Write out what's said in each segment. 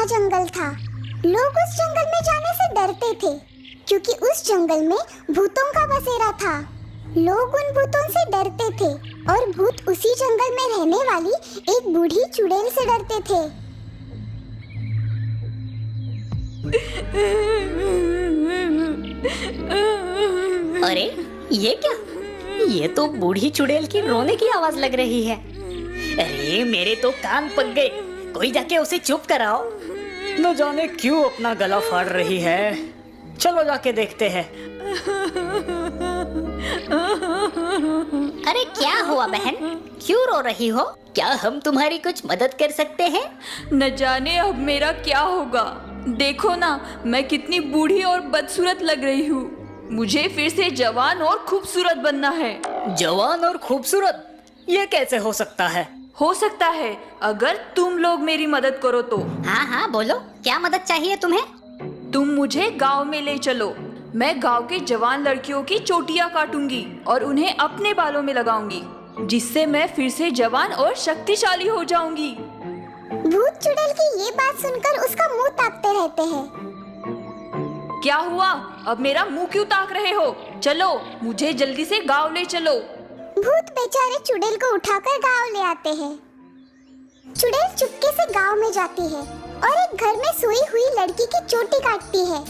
घना जंगल था। लोग उस जंगल में जाने से डरते थे क्योंकि उस जंगल में भूतों का बसेरा था। लोग उन भूतों से डरते थे और भूत उसी जंगल में रहने वाली एक बूढ़ी चुड़ैल से डरते थे। अरे ये क्या? ये तो बूढ़ी चुड़ैल की रोने की आवाज लग रही है। अरे मेरे तो कान पक गए, कोई जाके उसे चुप कराओ। न जाने क्यों अपना गला फाड़ रही है। चलो जाके देखते हैं। अरे क्या हुआ बहन, क्यों रो रही हो? क्या हम तुम्हारी कुछ मदद कर सकते हैं? न जाने अब मेरा क्या होगा। देखो ना, मैं कितनी बूढ़ी और बदसूरत लग रही हूँ। मुझे फिर से जवान और खूबसूरत बनना है। जवान और खूबसूरत? ये कैसे हो सकता है? हो सकता है अगर तुम लोग मेरी मदद करो तो। हाँ हाँ बोलो, क्या मदद चाहिए तुम्हें? तुम मुझे गांव में ले चलो। मैं गांव के जवान लड़कियों की चोटियां काटूंगी और उन्हें अपने बालों में लगाऊंगी, जिससे मैं फिर से जवान और शक्तिशाली हो जाऊंगी। भूत चुड़ैल की ये बात सुनकर उसका मुंह ताकते रहते हैं। क्या हुआ? अब मेरा मुंह क्यों ताक रहे हो? चलो, मुझे जल्दी से गांव ले चलो। भूत बेचारे चुड़ैल को उठाकर गांव ले आते हैं। चुड़ैल चुपके से गांव में जाती है और एक घर में सोई हुई लड़की की चोटी काटती है।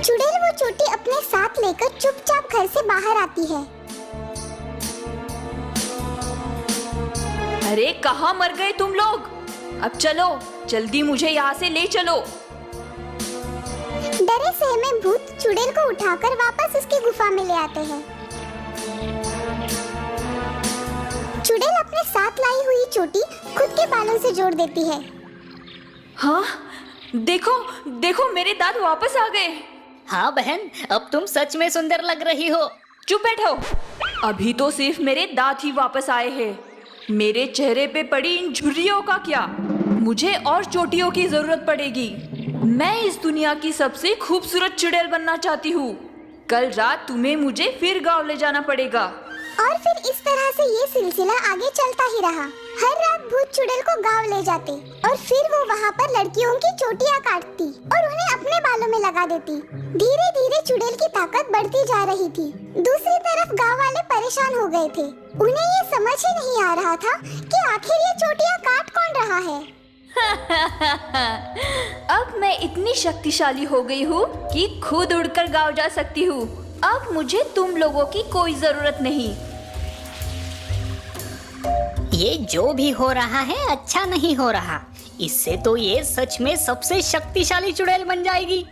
चुड़ैल वो चोटी अपने साथ लेकर चुपचाप घर से बाहर आती है। अरे कहाँ मर गए तुम लोग? अब चलो, जल्दी मुझे यहाँ से ले चलो। डरे सहमे भूत चुड़ैल को उठाकर वापस उसकी गुफा में ले आते हैं। चुड़ैल अपने साथ लाई हुई चोटी खुद के बालों से जोड़ देती है। हाँ, देखो देखो, मेरे दांत वापस आ गए। हाँ बहन, अब तुम सच में सुंदर लग रही हो। चुप बैठो। अभी तो सिर्फ मेरे दांत ही वापस आए हैं। मेरे चेहरे पे पड़ी इन झुर्रियों का क्या? मुझे और चोटियों की जरूरत पड़ेगी। मैं इस दुनिया की सबसे खूबसूरत चुड़ैल बनना चाहती हूँ। कल रात तुम्हें मुझे फिर गांव ले जाना पड़ेगा। और फिर इस तरह से ये सिलसिला आगे चलता ही रहा। हर रात भूत चुड़ैल को गांव ले जाते और फिर वो वहाँ पर लड़कियों की चोटियाँ काटती और उन्हें अपने बालों में लगा देती। धीरे धीरे चुड़ैल की ताकत बढ़ती जा रही थी। दूसरी तरफ गांव वाले परेशान हो गए थे। उन्हें ये समझ ही नहीं आ रहा था कि आखिर ये चोटियाँ काट कौन रहा है। अब मैं इतनी शक्तिशाली हो गई हूँ कि खुद उड़कर गांव जा सकती हूँ। अब मुझे तुम लोगों की कोई जरूरत नहीं। ये जो भी हो रहा है अच्छा नहीं हो रहा। इससे तो ये सच में सबसे शक्तिशाली चुड़ैल बन जाएगी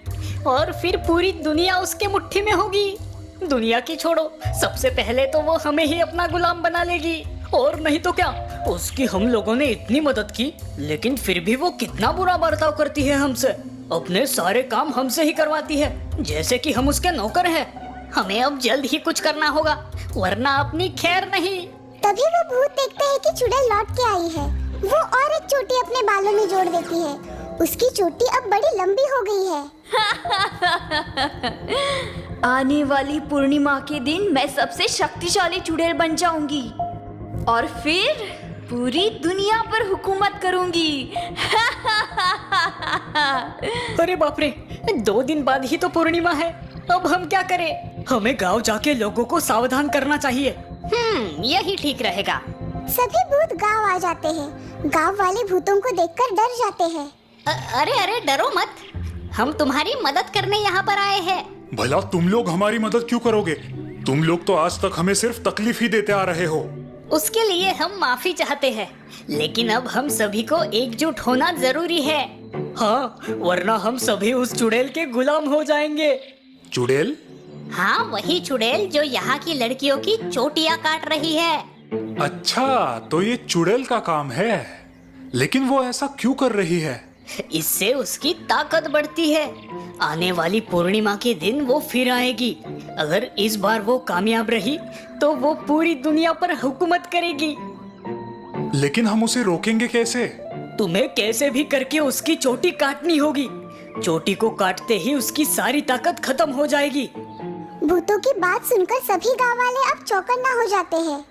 और फिर पूरी दुनिया उसके मुट्ठी में होगी। दुनिया की छोड़ो, सबसे पहले तो वो हमें ही अपना गुलाम बना लेगी। और नहीं तो क्या, उसकी हम लोगों ने इतनी मदद की, लेकिन फिर भी वो कितना बुरा बर्ताव करती है हमसे। अपने सारे काम हमसे ही करवाती है, जैसे कि हम उसके नौकर हैं। हमें अब जल्द ही कुछ करना होगा, वरना अपनी खैर नहीं। तभी वो भूत देखते हैं कि चुड़ैल लौट के आई है। वो और एक चोटी अपने बालों में जोड़ देती है। उसकी चोटी अब बड़ी लंबी हो गई है। आने वाली पूर्णिमा के दिन मैं सबसे शक्तिशाली चुड़ैल बन जाऊंगी और फिर पूरी दुनिया पर हुकूमत करूंगी। अरे बाप रे, 2 दिन बाद ही तो पूर्णिमा है। अब हम क्या करें? हमें गांव जाके लोगों को सावधान करना चाहिए। यही ठीक रहेगा। सभी भूत गांव आ जाते हैं। गांव वाले भूतों को देखकर डर जाते हैं। अरे अरे डरो मत, हम तुम्हारी मदद करने यहाँ पर आए हैं। भला तुम लोग हमारी मदद क्यों करोगे? तुम लोग तो आज तक हमें सिर्फ तकलीफ ही देते आ रहे हो। उसके लिए हम माफी चाहते हैं, लेकिन अब हम सभी को एकजुट होना जरूरी है। हाँ, वरना हम सभी उस चुड़ैल के गुलाम हो जाएंगे। चुड़ैल? हाँ, वही चुड़ैल जो यहाँ की लड़कियों की चोटियाँ काट रही है। अच्छा, तो ये चुड़ैल का काम है। लेकिन वो ऐसा क्यों कर रही है? इससे उसकी ताकत बढ़ती है। आने वाली पूर्णिमा के दिन वो फिर आएगी। अगर इस बार वो कामयाब रही तो वो पूरी दुनिया पर हुकूमत करेगी। लेकिन हम उसे रोकेंगे कैसे? तुम्हें कैसे भी करके उसकी चोटी काटनी होगी। चोटी को काटते ही उसकी सारी ताकत खत्म हो जाएगी। भूतों की बात सुनकर सभी गांव वाले अब चौकन्ना हो जाते हैं।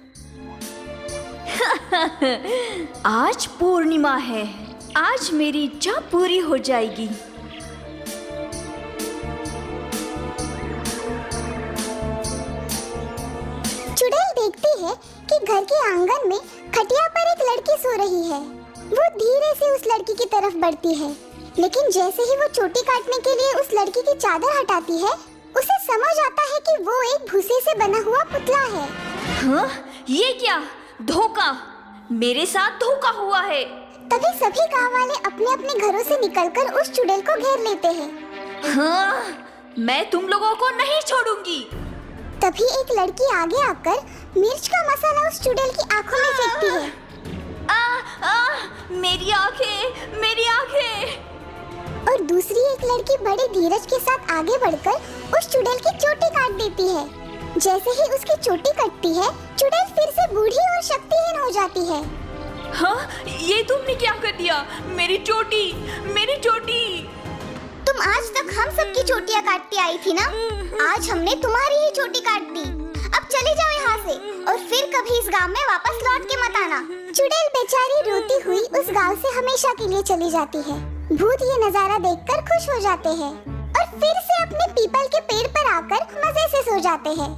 आज पूर्णिमा है, आज मेरी इच्छा पूरी हो जाएगी। चुड़ैल देखती है कि घर के आंगन में खटिया पर एक लड़की सो रही है। वो धीरे से उस लड़की की तरफ बढ़ती है, लेकिन जैसे ही वो चोटी काटने के लिए उस लड़की की चादर हटाती है, उसे समझ आता है कि वो एक भूसे से बना हुआ पुतला है। हाँ? ये क्या धोखा? मेरे साथ धोखा हुआ है। तभी सभी गांव वाले अपने अपने घरों से निकलकर उस चुड़ैल को घेर लेते हैं। हाँ, मैं तुम लोगों को नहीं छोड़ूंगी। तभी एक लड़की आगे आकर मिर्च का मसाला उस चुड़ैल की आंखों में फेंकती है। मेरी आंखें, मेरी आंखें। और दूसरी एक लड़की बड़े धीरज के साथ आगे बढ़कर उस चुड़ैल की चोटी काट देती है। जैसे ही उसकी चोटी कटती है, चुड़ैल फिर से बूढ़ी और शक्तिहीन हो जाती है। हाँ, ये तुमने क्या कर दिया? मेरी चोटी, मेरी चोटी। तुम आज तक हम सबकी चोटियां काटती आई थी ना? आज हमने तुम्हारी ही चोटी काट दी। अब चले जाओ यहाँ से और फिर कभी इस गांव में वापस लौट के मत आना। चुड़ैल बेचारी रोती हुई उस गांव से हमेशा के लिए चली जाती है। भूत ये नजारा देखकर खुश हो जाते हैं और फिर से अपने पीपल के पेड़ पर आकर मजे से सो जाते हैं।